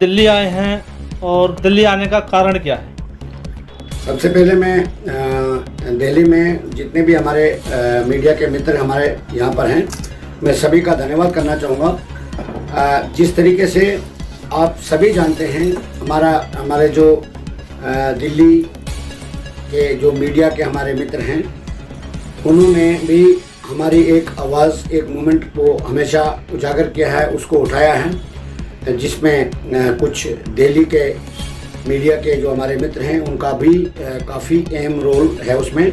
दिल्ली आए हैं और दिल्ली आने का कारण क्या है? सबसे पहले मैं दिल्ली में जितने भी हमारे मीडिया के मित्र हमारे यहाँ पर हैं, मैं सभी का धन्यवाद करना चाहूँगा। जिस तरीके से आप सभी जानते हैं, हमारे जो दिल्ली के जो मीडिया के हमारे मित्र हैं, उन्होंने भी हमारी एक आवाज़, एक मूवमेंट को हमेशा उजागर किया है, उसको उठाया है, जिसमें कुछ दिल्ली के मीडिया के जो हमारे मित्र हैं उनका भी काफ़ी अहम रोल है उसमें।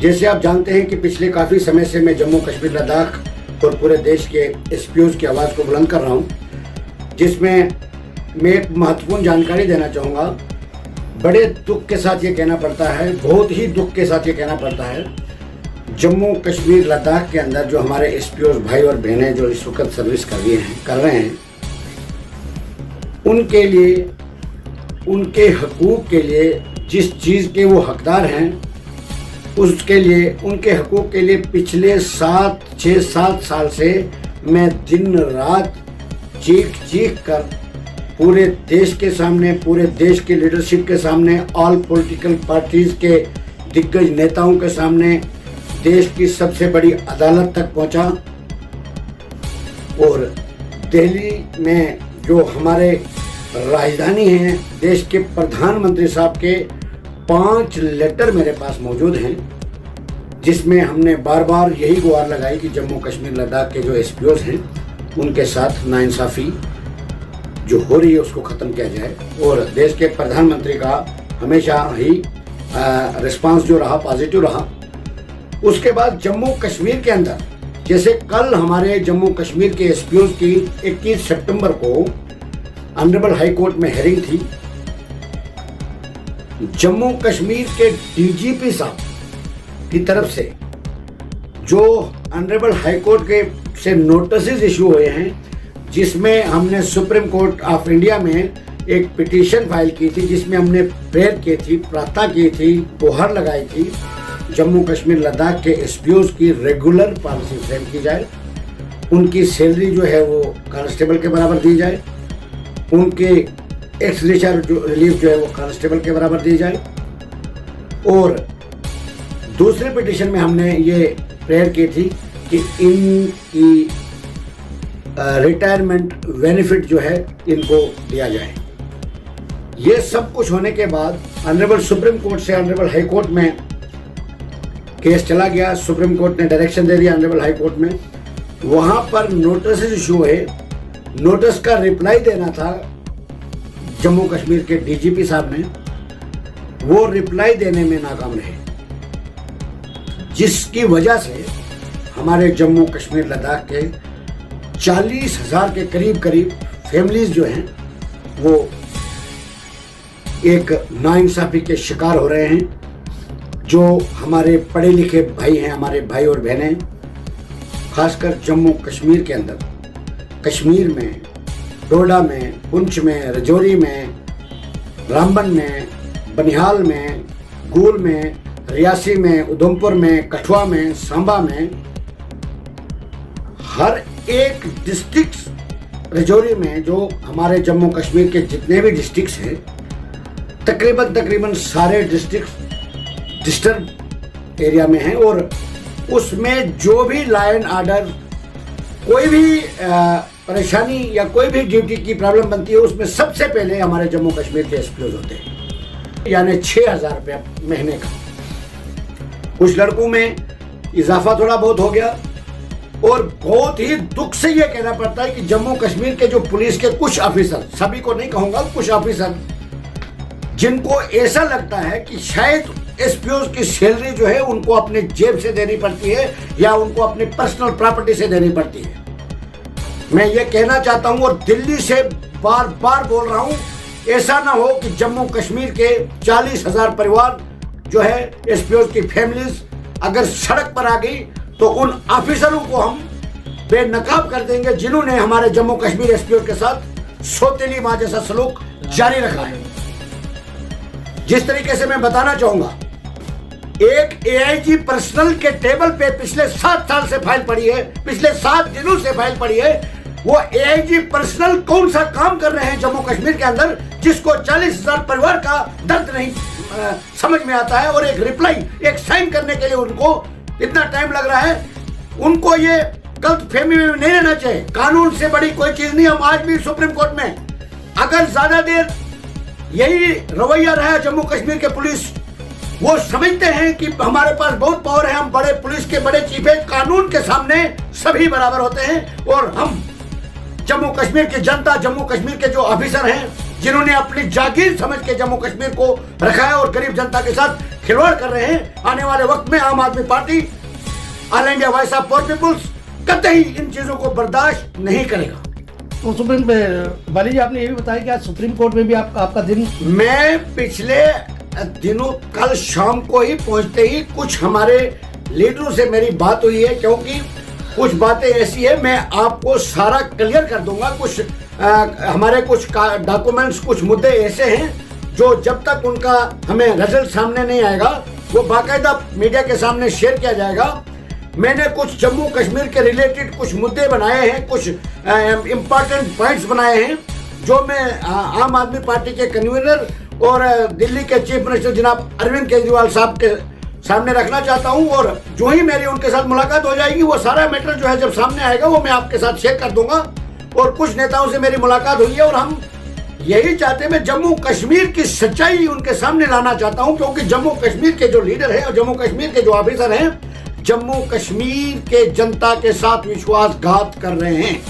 जैसे आप जानते हैं कि पिछले काफ़ी समय से मैं जम्मू कश्मीर लद्दाख और पूरे देश के एसपीओज की आवाज़ को बुलंद कर रहा हूं, जिसमें मैं एक महत्वपूर्ण जानकारी देना चाहूँगा। बड़े दुख के साथ ये कहना पड़ता है, बहुत ही दुख के साथ ये कहना पड़ता है, जम्मू कश्मीर लद्दाख के अंदर जो हमारे एसपीओज भाई और बहनें जो इस वक्त सर्विस कर रहे हैं, उनके लिए, उनके हकूक़ के लिए, जिस चीज़ के वो हकदार हैं, उसके लिए, उनके हकूक़ के लिए पिछले 6-7 साल से मैं दिन रात चीख कर पूरे देश के सामने, पूरे देश के लीडरशिप के सामने, ऑल पॉलिटिकल पार्टीज़ के दिग्गज नेताओं के सामने, देश की सबसे बड़ी अदालत तक पहुंचा। और दिल्ली में जो हमारे राजधानी है, देश के प्रधानमंत्री साहब के 5 लेटर मेरे पास मौजूद हैं, जिसमें हमने बार बार यही गुहार लगाई कि जम्मू कश्मीर लद्दाख के जो एसपीओज हैं उनके साथ नाइंसाफ़ी जो हो रही है उसको ख़त्म किया जाए। और देश के प्रधानमंत्री का हमेशा ही रिस्पांस जो रहा पॉजिटिव रहा। उसके बाद जम्मू कश्मीर के अंदर, जैसे कल हमारे जम्मू कश्मीर के एसपीओज की 21 सितंबर को ऑनरेबल हाई कोर्ट में हेयरिंग थी। जम्मू कश्मीर के डीजीपी साहब की तरफ से जो ऑनरेबल हाई कोर्ट के से नोटिस इशू हुए हैं, जिसमें हमने सुप्रीम कोर्ट ऑफ इंडिया में एक पिटीशन फाइल की थी, जिसमें हमने प्रेयर की थी, प्रार्थना की थी, गुहार लगाई थी, जम्मू कश्मीर लद्दाख के एसपीओज की रेगुलर पॉलिसी फ्रेम की जाए, उनकी सैलरी जो है वो कांस्टेबल के बराबर दी जाए, उनके एक्स ग्रेशियर जो रिलीफ जो है वो कांस्टेबल के बराबर दी जाए। और दूसरे पिटीशन में हमने ये प्रेयर की थी कि इनकी रिटायरमेंट बेनिफिट जो है इनको दिया जाए। ये सब कुछ होने के बाद ऑनरेबल सुप्रीम कोर्ट से ऑनरेबल हाई कोर्ट में केस चला गया। सुप्रीम कोर्ट ने डायरेक्शन दे दिया ऑनरेबल हाई कोर्ट में, वहाँ पर नोटिस इशू हुए। नोटिस का रिप्लाई देना था जम्मू कश्मीर के डीजीपी साहब ने, वो रिप्लाई देने में नाकाम रहे, जिसकी वजह से हमारे जम्मू कश्मीर लद्दाख के 40,000 के करीब फैमिलीज जो हैं वो एक नाइंसाफ़ी के शिकार हो रहे हैं। जो हमारे पढ़े लिखे भाई हैं, हमारे भाई और बहनें, खासकर जम्मू कश्मीर के अंदर, कश्मीर में, डोडा में, पुंछ में, राजौरी में, रामबन में, बनिहाल में, गूल में, रियासी में, उधमपुर में, कठुआ में, सांबा में, हर एक डिस्ट्रिक्ट, राजौरी में, जो हमारे जम्मू कश्मीर के जितने भी डिस्ट्रिक्ट्स हैं, तकरीबन सारे डिस्ट्रिक्ट डिस्टर्ब एरिया में हैं। और उसमें जो भी लॉ एंड ऑर्डर, कोई भी परेशानी या कोई भी ड्यूटी की प्रॉब्लम बनती है, उसमें सबसे पहले हमारे जम्मू कश्मीर के एसपीओज होते हैं, यानी 6,000 रुपया महीने का। कुछ लड़कों में इजाफा थोड़ा बहुत हो गया। और बहुत ही दुख से ये कहना पड़ता है कि जम्मू कश्मीर के जो पुलिस के कुछ ऑफिसर, सभी को नहीं कहूँगा, कुछ ऑफिसर, जिनको ऐसा लगता है कि शायद एसपीओज की सैलरी जो है उनको अपने जेब से देनी पड़ती है या उनको अपनी पर्सनल प्रॉपर्टी से देनी पड़ती है। मैं ये कहना चाहता हूँ और दिल्ली से बार बार बोल रहा हूँ, ऐसा ना हो कि जम्मू कश्मीर के 40,000 परिवार जो है, एसपीओज की फैमिलीज अगर सड़क पर आ गई तो उन ऑफिसरों को हम बेनकाब कर देंगे, जिन्होंने हमारे जम्मू कश्मीर एसपीओ के साथ सौतेली माँ जैसा सलूक जारी रखा है। जिस तरीके से मैं बताना चाहूंगा, एक एआईजी पर्सनल के टेबल पे पिछले 7 साल से फाइल पड़ी है, पिछले 7 दिनों से फाइल पड़ी है, वो एआईजी पर्सनल कौन सा काम कर रहे हैं जम्मू कश्मीर के अंदर, जिसको 40,000 परिवार का दर्द नहीं समझ में आता है, और एक रिप्लाई, एक साइन करने के लिए उनको इतना टाइम लग रहा है। उनको ये गलतफहमी में नहीं रहना चाहिए। कानून से बड़ी कोई चीज नहीं। हम आज भी सुप्रीम कोर्ट में, अगर ज्यादा देर यही रवैया रहा जम्मू कश्मीर के पुलिस, वो समझते हैं कि हमारे पास बहुत पावर है, हम बड़े पुलिस के बड़े चीफ है, कानून के सामने सभी बराबर होते हैं, और हम जम्मू कश्मीर की जनता, जम्मू कश्मीर के जो ऑफिसर हैं, जिन्होंने अपनी जागीर समझ के जम्मू कश्मीर को रखा है और गरीब जनता के साथ खिलवाड़ कर रहे हैं, आने वाले वक्त में Aam Aadmi Party, all India voice of poor peoples कतई इन चीजों को बर्दाश्त नहीं करेगा। तो सुप्रीम बाली जी, आपने ये भी बताया कि आज सुप्रीम कोर्ट में भी आपका दिन। मैं पिछले दिनों कल शाम को ही पहुंचते ही कुछ हमारे लीडरों से मेरी बात हुई है, क्योंकि कुछ बातें ऐसी है, मैं आपको सारा क्लियर कर दूंगा। कुछ हमारे कुछ डॉक्यूमेंट्स, कुछ मुद्दे ऐसे हैं जो जब तक उनका हमें रिजल्ट सामने नहीं आएगा, वो बाकायदा मीडिया के सामने शेयर किया जाएगा। मैंने कुछ जम्मू कश्मीर के रिलेटेड कुछ मुद्दे बनाए हैं, कुछ इम्पोर्टेंट पॉइंट्स बनाए हैं, जो मैं आम आदमी पार्टी के कन्वीनर और दिल्ली के चीफ मिनिस्टर जनाब अरविंद केजरीवाल साहब के सामने रखना चाहता हूं। और जो ही मेरी उनके साथ मुलाकात हो जाएगी, वो सारा मैटर जो है जब सामने आएगा, वो मैं आपके साथ शेयर कर दूंगा। और कुछ नेताओं से मेरी मुलाकात हुई है, और हम यही चाहते हैं, मैं जम्मू कश्मीर की सच्चाई उनके सामने लाना चाहता हूं, क्योंकि जम्मू कश्मीर के जो लीडर हैं और जम्मू कश्मीर के जो ऑफिसर हैं, जम्मू कश्मीर के जनता के साथ विश्वासघात कर रहे हैं।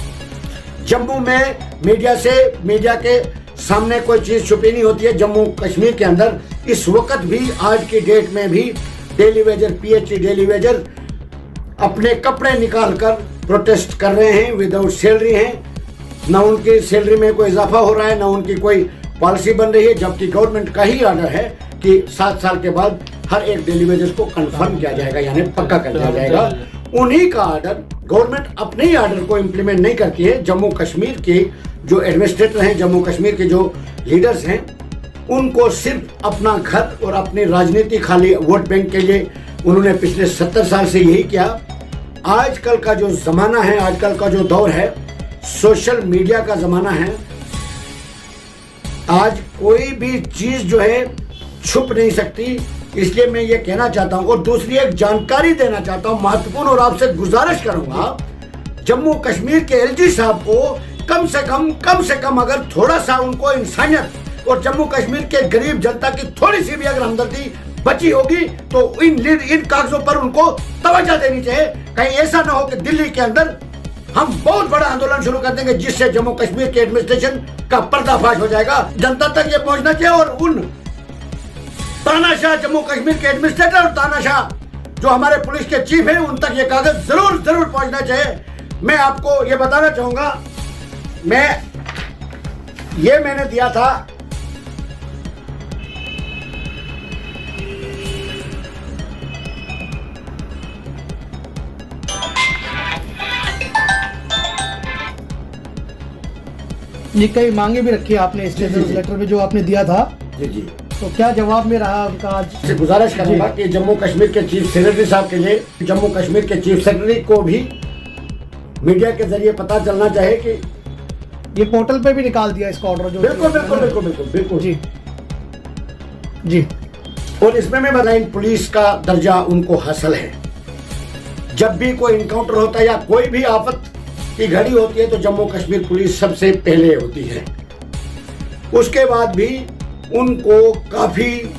जम्मू में मीडिया के सामने कोई चीज छुपी नहीं होती है। जम्मू कश्मीर के अंदर इस वक्त भी, आज की डेट में भी, daily Vaser, PhD daily Vaser अपने कपड़े निकालकर प्रोटेस्ट कर रहे हैं, विदाउट सैलरी हैं। न उनकी सैलरी में कोई इजाफा हो रहा है, न उनकी कोई पॉलिसी बन रही है, जबकि गवर्नमेंट का ही ऑर्डर है कि 7 साल के बाद हर एक डेली वेजेस को कंफर्म किया जाएगा, यानी पक्का कर दिया जाएगा। उन्हीं का ऑर्डर, गवर्नमेंट अपने ही ऑर्डर को इम्प्लीमेंट नहीं करती है। जम्मू कश्मीर के जो एडमिनिस्ट्रेटर हैं, जम्मू कश्मीर के जो लीडर्स हैं, उनको सिर्फ अपना घर और अपनी राजनीति, खाली वोट बैंक के लिए उन्होंने पिछले 70 साल से यही किया। आजकल का जो जमाना है, आजकल का जो दौर है, सोशल मीडिया का जमाना है। आज कोई भी चीज जो है छुप नहीं सकती, इसलिए मैं ये कहना चाहता हूं। और दूसरी एक जानकारी देना चाहता हूं, महत्वपूर्ण, और आपसे गुजारिश करूंगा, जम्मू कश्मीर के एलजी साहब को कम से कम अगर थोड़ा सा उनको इंसानियत और जम्मू कश्मीर के गरीब जनता की थोड़ी सी भी अगर हमदर्दी बची होगी, तो इन कागजों पर उनको तवज्जो देनी चाहिए। कहीं ऐसा ना हो कि दिल्ली के अंदर हम बहुत बड़ा आंदोलन शुरू कर देंगे, जिससे जम्मू कश्मीर के एडमिनिस्ट्रेशन का पर्दाफाश हो जाएगा। जनता तक ये पहुंचना चाहिए, और उन तानाशाह जम्मू कश्मीर के एडमिनिस्ट्रेटर और तानाशाह जो हमारे पुलिस के चीफ हैं, उन तक ये कागज जरूर पहुंचना चाहिए। मैं आपको ये बताना चाहूंगा, मैंने दिया था ये कई मांगे भी रखी है आपने स्टेटस लेटर में जो आपने दिया था। जी, तो क्या जवाब में रहा उनका? आज गुजारिश करूंगा कि जम्मू कश्मीर के चीफ सेक्रेटरी साहब के लिए, जम्मू कश्मीर के चीफ सेक्रेटरी को भी मीडिया के जरिए पता चलना चाहिए कि ये पोर्टल पे भी निकाल दिया इसका ऑर्डर जो। बिल्कुल जी। और इसमें मैं बताऊं, पुलिस का दर्जा उनको हासिल है। जब भी कोई इनकाउंटर होता है या कोई भी आफत की घड़ी होती है, तो जम्मू कश्मीर पुलिस सबसे पहले होती है। उसके बाद भी उनको काफी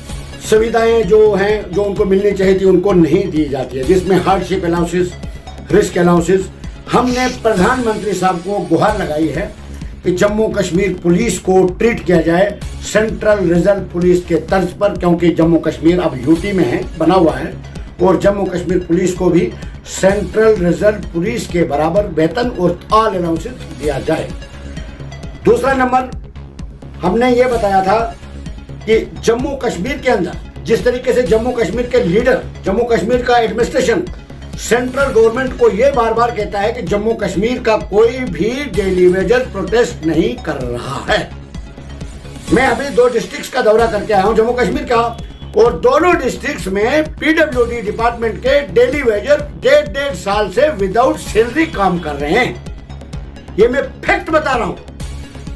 सुविधाएं जो हैं, जो उनको मिलनी चाहिए थी, उनको नहीं दी जाती है, जिसमें हार्डशिप अलाउंसेस, रिस्क अलाउंसेस। हमने प्रधानमंत्री साहब को गुहार लगाई है कि जम्मू कश्मीर पुलिस को ट्रीट किया जाए सेंट्रल रिजर्व पुलिस के तर्ज पर, क्योंकि जम्मू कश्मीर अब यूटी में है, बना हुआ है, और जम्मू कश्मीर पुलिस को भी सेंट्रल रिजर्व पुलिस के बराबर वेतन और ऑल अलाउंसेस दिया जाए। दूसरा नंबर, हमने ये बताया था कि जम्मू कश्मीर के अंदर जिस तरीके से जम्मू कश्मीर के लीडर, जम्मू कश्मीर का एडमिनिस्ट्रेशन सेंट्रल गवर्नमेंट को यह बार बार कहता है कि जम्मू कश्मीर का कोई भी डेली वेजर प्रोटेस्ट नहीं कर रहा है। मैं अभी 2 डिस्ट्रिक्ट्स का दौरा करके आया हूं जम्मू कश्मीर का, और दोनों डिस्ट्रिक्ट्स में पीडब्ल्यूडी डिपार्टमेंट के डेली वेजर 1.5 साल से विदाउट सैलरी काम कर रहे हैं। ये मैं फैक्ट बता रहा हूं,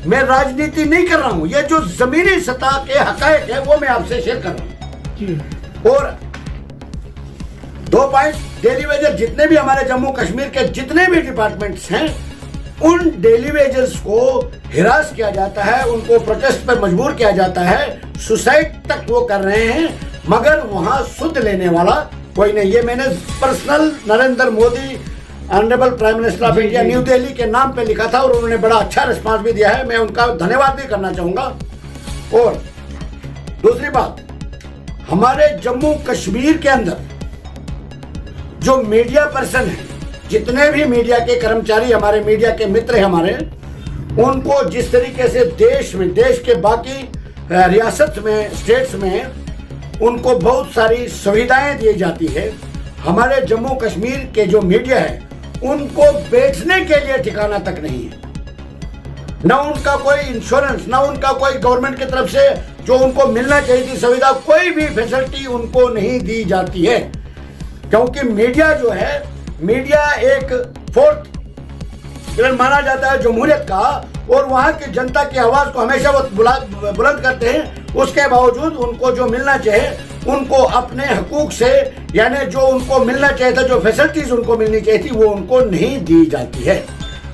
मैं राजनीति नहीं कर रहा हूं, ये जो जमीनी सतह के हकायक है वो मैं आपसे शेयर कर रहा हूं। जी। और 2 पॉइंट, डेली वेजर जितने भी हमारे जम्मू कश्मीर के जितने भी डिपार्टमेंट्स हैं, उन डेली वेजर्स को हिरास किया जाता है, उनको प्रोटेस्ट पर मजबूर किया जाता है, सुसाइड तक वो कर रहे हैं, मगर वहां सुध लेने वाला कोई नहीं। ये मैंने personal Narendra Modi honourable prime minister of India new Delhi के नाम पे लिखा था और उन्होंने बड़ा अच्छा रिस्पांस भी दिया है, मैं उनका धन्यवाद भी करना चाहूंगा। और दूसरी बात, हमारे जम्मू कश्मीर के अंदर जो मीडिया पर्सन है, जितने भी मीडिया के कर्मचारी, हमारे मीडिया के मित्र हैं हमारे, उनको जिस तरीके से देश में, देश के बाकी रियासत में, स्टेट्स में उनको बहुत सारी सुविधाएं दी जाती है, हमारे जम्मू कश्मीर के जो मीडिया है उनको बैठने के लिए ठिकाना तक नहीं है, ना उनका कोई इंश्योरेंस, ना उनका कोई गवर्नमेंट की तरफ से जो उनको मिलना चाहिए थी सुविधा, कोई भी फैसिलिटी उनको नहीं दी जाती है। क्योंकि मीडिया जो है, मीडिया एक फोर्थ पिलर माना जाता है जमहूरियत का, और वहां की जनता की आवाज को हमेशा वो बुलंद करते हैं। उसके बावजूद उनको जो मिलना चाहिए, उनको अपने हकूक से, यानी जो उनको मिलना चाहिए था, जो फैसिलिटीज उनको मिलनी चाहिए थी, वो उनको नहीं दी जाती है।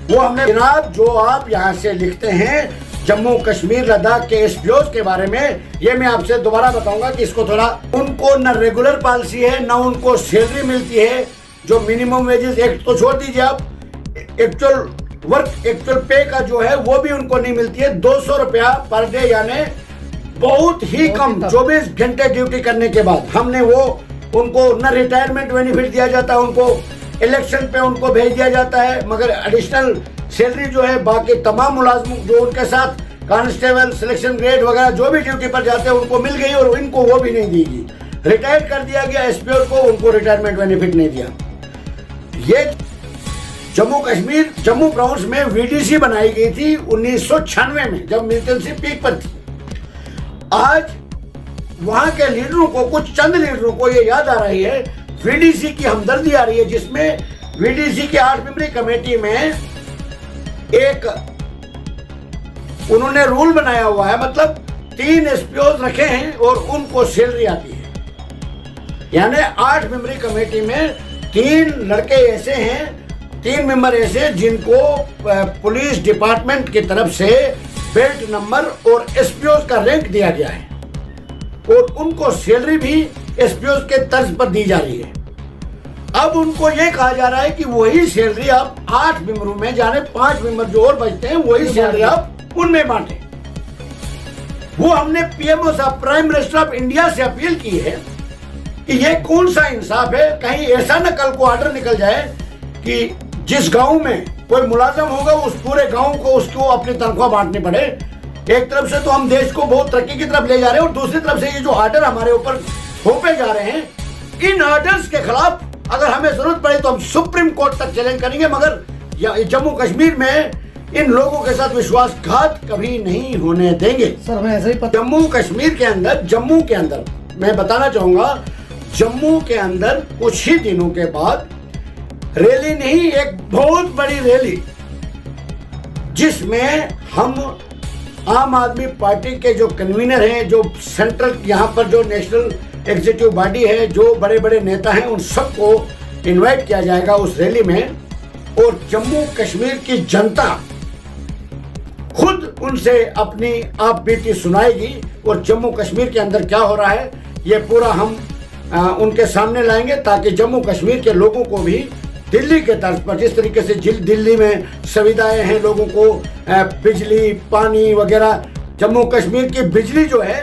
वो हमने जनाब, जो आप यहाँ से लिखते हैं जम्मू कश्मीर लद्दाख के एसपीओज के बारे में, ये मैं आपसे दोबारा बताऊंगा कि इसको थोड़ा, उनको न रेगुलर पॉलिसी है, न उनको सैलरी मिलती है। जो मिनिमम वेजेस एक्ट तो छोड़ दीजिए आप, एक्चुअल वर्क, एक्चुअल पे का जो है वो भी उनको नहीं मिलती है। 200 रुपया पर डे, यानी बहुत ही कम, 24 घंटे ड्यूटी करने के बाद हमने वो, उनको न रिटायरमेंट बेनिफिट दिया जाता है, उनको इलेक्शन पे उनको भेज दिया जाता है, मगर एडिशनल सैलरी जो है बाकी तमाम मुलाजमों जो उनके साथ कांस्टेबल, सिलेक्शन ग्रेड वगैरह जो भी ड्यूटी पर जाते हैं उनको मिल गई, और इनको वो भी नहीं दी। रिटायर कर दिया गया एसपीओ को, उनको रिटायरमेंट बेनिफिट नहीं दिया। ये जम्मू कश्मीर, जम्मू प्रोविंस में वीडीसी बनाई गई थी 1996 में, जब मिलिटेंसी पीक पर थी। आज वहां के लीडरों को, कुछ चंद लीडरों को ये याद आ रही है, वीडीसी की हमदर्दी आ रही है, जिसमें वीडीसी की 8 मेंबरी कमेटी में एक उन्होंने रूल बनाया हुआ है, मतलब 3 एसपीओज रखे हैं और उनको सैलरी आती है। यानी 8 मेंबरी कमेटी में 3 लड़के ऐसे हैं, 3 मेंबर ऐसे जिनको पुलिस डिपार्टमेंट की तरफ से बेल्ट नंबर और एसपीओज का रैंक दिया गया है, और उनको सैलरी भी एसपीओज के तर्ज पर दी जा रही है। अब उनको ये कहा जा रहा है कि वही सैलरी आप 8 मेंबरों में, जाने 5 मेंबर जो और बचते हैं, वही सैलरी आप उनमें बांटे। वो हमने पीएमओ साहब, प्राइम मिनिस्टर ऑफ इंडिया से अपील की है कि ये कौन सा इंसाफ है। कहीं ऐसा न कल को ऑर्डर निकल जाए कि जिस गांव में कोई मुलाजम होगा उस पूरे गांव को उसको अपनी तनख्वाह बांटनी पड़े। एक तरफ से तो हम देश को बहुत तरक्की की तरफ ले जा रहे हैं, और दूसरी तरफ से ये जो ऑर्डर हमारे ऊपर थोपे जा रहे हैं, इन ऑर्डर्स के खिलाफ अगर हमें जरूरत पड़े तो हम सुप्रीम कोर्ट तक चैलेंज करेंगे, मगर जम्मू कश्मीर में इन लोगों के साथ विश्वासघात कभी नहीं होने देंगे। सर मैं ऐसे ही जम्मू कश्मीर के अंदर, जम्मू के अंदर मैं बताना चाहूंगा, जम्मू के अंदर कुछ ही दिनों के बाद रैली नहीं, एक बहुत बड़ी रैली, जिसमें हम आम आदमी पार्टी के जो कन्वीनर हैं, जो सेंट्रल यहाँ पर जो नेशनल एग्जीक्यूटिव बॉडी है, जो बड़े बड़े नेता हैं, उन सबको इनवाइट किया जाएगा उस रैली में, और जम्मू कश्मीर की जनता खुद उनसे अपनी आप बीती सुनाएगी, और जम्मू कश्मीर के अंदर क्या हो रहा है ये पूरा हम उनके सामने लाएंगे, ताकि जम्मू कश्मीर के लोगों को भी दिल्ली के तर्ज पर, जिस तरीके से दिल्ली में सुविधाएं हैं लोगों को, बिजली, पानी वगैरह, जम्मू कश्मीर की बिजली जो है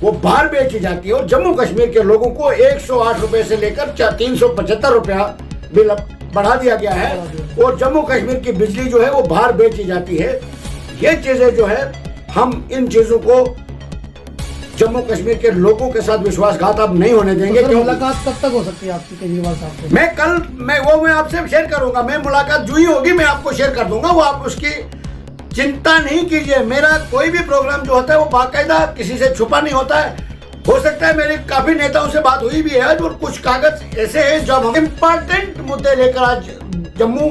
वो बाहर बेची जाती है, और जम्मू कश्मीर के लोगों को 108 रुपए से लेकर 375 रुपया बिल बढ़ा दिया गया है, और जम्मू कश्मीर की बिजली जो है वो बाहर बेची जाती है। ये चीजें जो है, हम इन चीजों को जम्मू कश्मीर के लोगों के साथ विश्वासघात अब नहीं होने देंगे। तो मुलाकात कब तक हो सकती है आपकी केजरीवाल साहब से? मैं आपसे शेयर करूंगा, मैं मुलाकात जो ही होगी मैं आपको शेयर कर दूंगा, वो आप उसकी चिंता नहीं कीजिए। मेरा कोई भी प्रोग्राम जो होता है वो बाकायदा किसी से छुपा नहीं होता है। हो सकता है मेरी काफी नेताओं से बात हुई भी है, और कुछ कागज ऐसे हैं जब हम इम्पोर्टेंट मुद्दे लेकर आज जम्मू